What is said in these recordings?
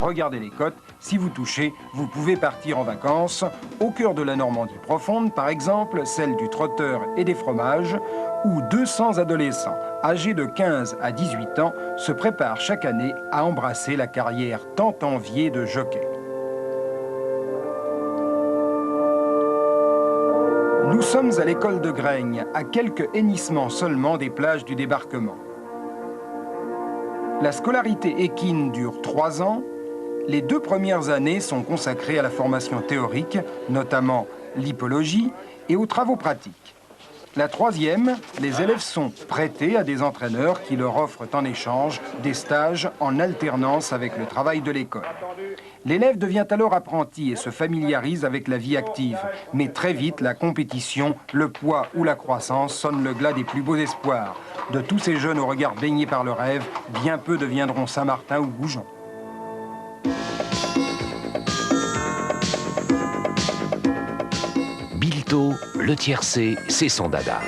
Regardez les côtes, si vous touchez, vous pouvez partir en vacances. Au cœur de la Normandie profonde, par exemple, celle du trotteur et des fromages, où 200 adolescents âgés de 15 à 18 ans se préparent chaque année à embrasser la carrière tant enviée de jockey. Nous sommes à l'école de Graigne, à quelques hennissements seulement des plages du débarquement. La scolarité équine dure 3 ans. Les 2 premières années sont consacrées à la formation théorique, notamment l'hippologie, et aux travaux pratiques. La 3e, les élèves sont prêtés à des entraîneurs qui leur offrent en échange des stages en alternance avec le travail de l'école. L'élève devient alors apprenti et se familiarise avec la vie active. Mais très vite, la compétition, le poids ou la croissance sonnent le glas des plus beaux espoirs. De tous ces jeunes au regard baigné par le rêve, bien peu deviendront Saint-Martin ou Goujon. Bilto, le tiercé, c'est son dada.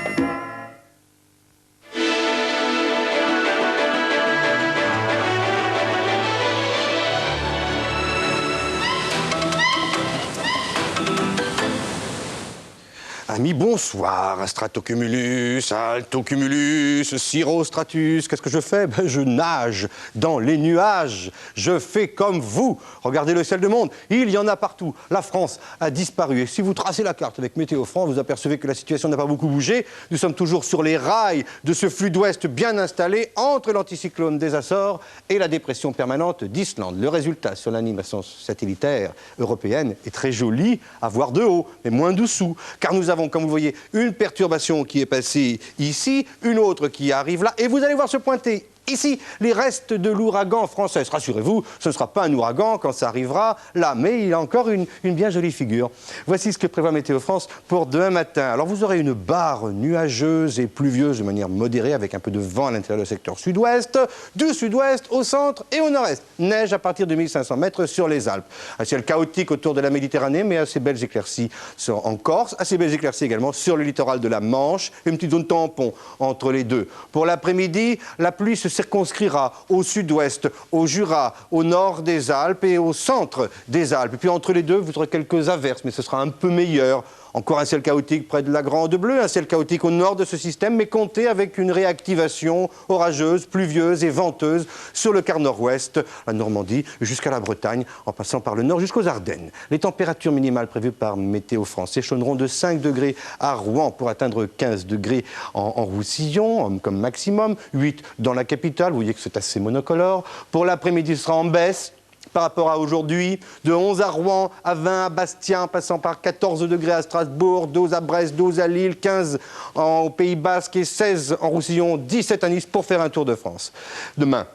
Amis, bonsoir. Stratocumulus, altocumulus, cirrostratus. Qu'est-ce que je fais? Je nage dans les nuages. Je fais comme vous. Regardez le ciel du monde. Il y en a partout. La France a disparu. Et si vous tracez la carte avec Météo France, vous apercevez que la situation n'a pas beaucoup bougé. Nous sommes toujours sur les rails de ce flux d'ouest bien installé entre l'anticyclone des Açores et la dépression permanente d'Islande. Le résultat sur l'animation satellitaire européenne est très joli à voir de haut, mais moins dessous. Car nous avons, comme vous voyez, une perturbation qui est passée ici, une autre qui arrive là, et vous allez voir se pointer ici les restes de l'ouragan français. Rassurez-vous, ce ne sera pas un ouragan quand ça arrivera là, mais il a encore une bien jolie figure. Voici ce que prévoit Météo France pour demain matin. Alors vous aurez une barre nuageuse et pluvieuse de manière modérée avec un peu de vent à l'intérieur du secteur sud-ouest, du sud-ouest au centre et au nord-est. Neige à partir de 1500 mètres sur les Alpes. Un ciel chaotique autour de la Méditerranée, mais assez belles éclaircies en Corse, assez belles éclaircies également sur le littoral de la Manche, une petite zone tampon entre les deux. Pour l'après-midi, la pluie se circonscrira au sud-ouest, au Jura, au nord des Alpes et au centre des Alpes. Et puis entre les deux, vous aurez quelques averses, mais ce sera un peu meilleur. Encore un ciel chaotique près de la Grande Bleue, un ciel chaotique au nord de ce système, mais comptez avec une réactivation orageuse, pluvieuse et venteuse sur le quart nord-ouest, la Normandie, jusqu'à la Bretagne, en passant par le nord jusqu'aux Ardennes. Les températures minimales prévues par Météo France s'échelonneront de 5 degrés à Rouen pour atteindre 15 degrés en Roussillon, comme maximum, 8 dans la capitale, vous voyez que c'est assez monocolore. Pour l'après-midi, ce sera en baisse par rapport à aujourd'hui, de 11 à Rouen, à 20 à Bastia, passant par 14 degrés à Strasbourg, 12 à Brest, 12 à Lille, 15 au Pays Basque et 16 en Roussillon, 17 à Nice pour faire un tour de France. Demain,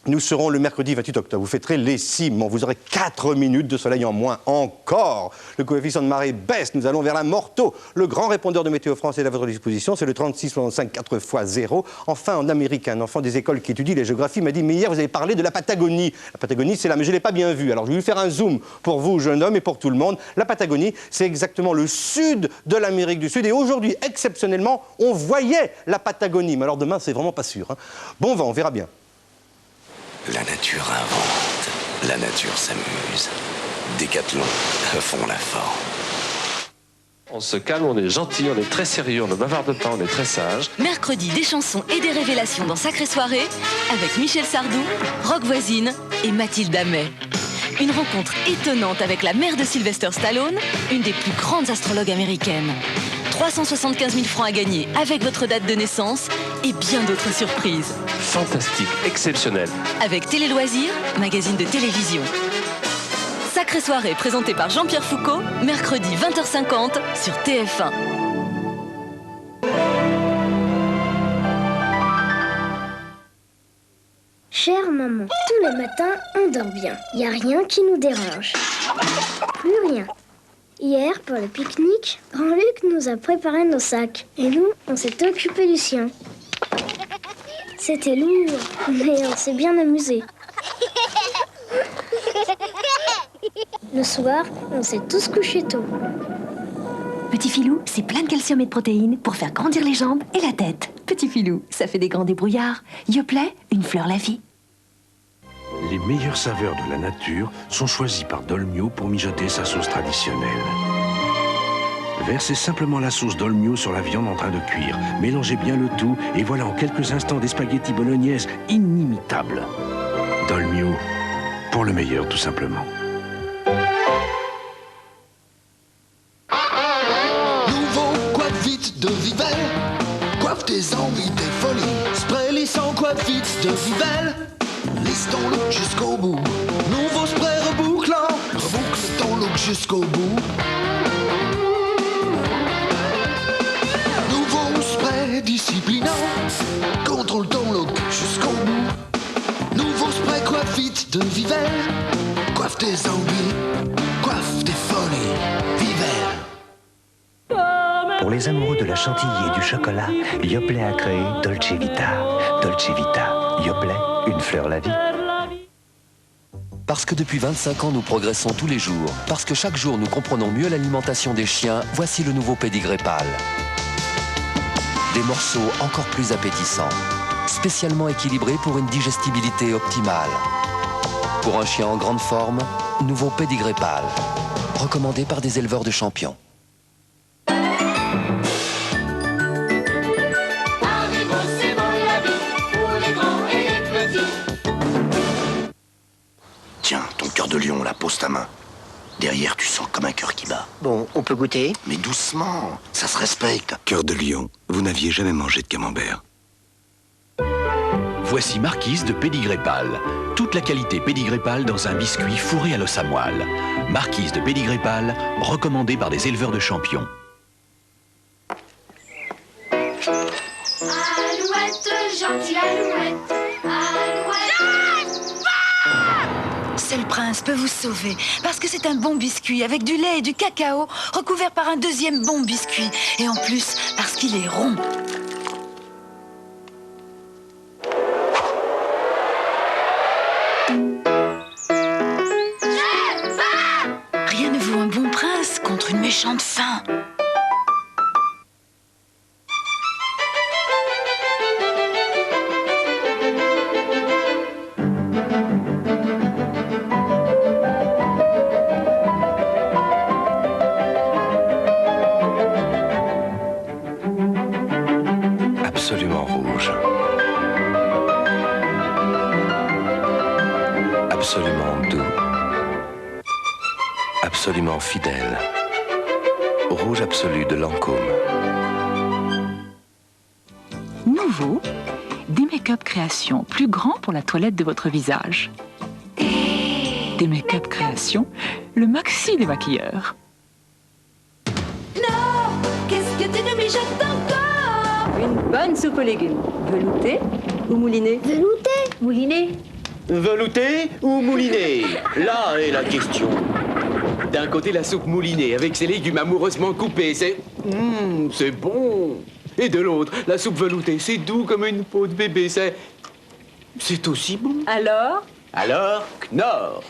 nous serons le mercredi 28 octobre. Vous fêterez les Ciments. Vous aurez 4 minutes de soleil en moins encore. Le coefficient de marée baisse. Nous allons vers la Morteau. Le grand répondeur de Météo France est à votre disposition. C'est le 36 65 4 x 0. Enfin, en Amérique, un enfant des écoles qui étudie les géographies m'a dit « Mais hier, vous avez parlé de la Patagonie. La Patagonie, c'est là, mais je ne l'ai pas bien vu. Alors, je vais lui faire un zoom pour vous, jeune homme, et pour tout le monde. La Patagonie, c'est exactement le sud de l'Amérique du Sud. Et aujourd'hui, exceptionnellement, on voyait la Patagonie. Mais alors, demain, c'est vraiment pas sûr. Hein. Bon vent, on verra bien. La nature invente, la nature s'amuse. Décathlon font la forme. On se calme, on est gentil, on est très sérieux, on ne bavarde pas, on est très sage. Mercredi, des chansons et des révélations dans Sacrée Soirée avec Michel Sardou, Rock Voisine et Mathilde Amet. Une rencontre étonnante avec la mère de Sylvester Stallone, une des plus grandes astrologues américaines. 375 000 francs à gagner avec votre date de naissance et bien d'autres surprises. Fantastique, exceptionnel. Avec Télé Loisirs, magazine de télévision. Sacrée Soirée présentée par Jean-Pierre Foucault, mercredi 20h50 sur TF1. Chère maman, tous les matins, on dort bien. Il n'y a rien qui nous dérange. Plus rien. Hier, pour le pique-nique, Grand-Luc nous a préparé nos sacs. Et nous, on s'est occupé du sien. C'était lourd, mais on s'est bien amusé. Le soir, on s'est tous couchés tôt. Petit filou, c'est plein de calcium et de protéines pour faire grandir les jambes et la tête. Petit filou, ça fait des grands débrouillards. Yoplait, une fleur la vie. Les meilleures saveurs de la nature sont choisies par Dolmio pour mijoter sa sauce traditionnelle. Versez simplement la sauce Dolmio sur la viande en train de cuire. Mélangez bien le tout et voilà en quelques instants des spaghettis bolognaises inimitables. Dolmio, pour le meilleur tout simplement. Nouveau coiffe vite de Vivelle, coiffe tes envies, tes folies. Spray lissant coiffe vite de Vivelle, lisse ton look jusqu'au bout. Nouveau spray rebouclant, reboucle ton look jusqu'au bout. Nouveau spray disciplinant, contrôle ton look jusqu'au bout. Nouveau spray coiffe vite de Vivelle, coiffe tes envies, coiffe tes folies. Vivelle. Pour les amoureux de la chantilly et du chocolat, Yoplait a créé Dolce Vita. Dolce Vita, Yoplait, une fleur la vie. Parce que depuis 25 ans, nous progressons tous les jours. Parce que chaque jour, nous comprenons mieux l'alimentation des chiens, voici le nouveau Pédigré Pâle. Des morceaux encore plus appétissants. Spécialement équilibrés pour une digestibilité optimale. Pour un chien en grande forme, nouveau Pédigré Pâle. Recommandé par des éleveurs de champions. Tiens, ton cœur de lion, là, pose ta main. Derrière, tu sens comme un cœur qui bat. Bon, on peut goûter? Mais doucement, ça se respecte. Cœur de lion, vous n'aviez jamais mangé de camembert. Voici Marquise de Pédigré Pâle. Toute la qualité Pédigré Pâle dans un biscuit fourré à l'os à moelle. Marquise de Pédigré Pâle, recommandée par des éleveurs de champions. Alouette, gentille alouette, alouette. Seul Prince peut vous sauver, parce que c'est un bon biscuit avec du lait et du cacao, recouvert par un deuxième bon biscuit. Et en plus, parce qu'il est rond. Rien ne vaut un bon prince contre une méchante faim. Absolument rouge. Absolument doux. Absolument fidèle. Rouge absolu de Lancôme. Nouveau, des make-up création plus grands pour la toilette de votre visage. Des make-up création, le maxi des maquilleurs. Non, qu'est-ce que tu nous mijotes encore? Une bonne soupe aux légumes. Velouté ou mouliné? Velouté. Mouliné. Velouté ou mouliné? Là est la question. D'un côté, la soupe moulinée avec ses légumes amoureusement coupés, c'est bon. Et de l'autre, la soupe veloutée, c'est doux comme une peau de bébé, c'est aussi bon. Alors, Knorr.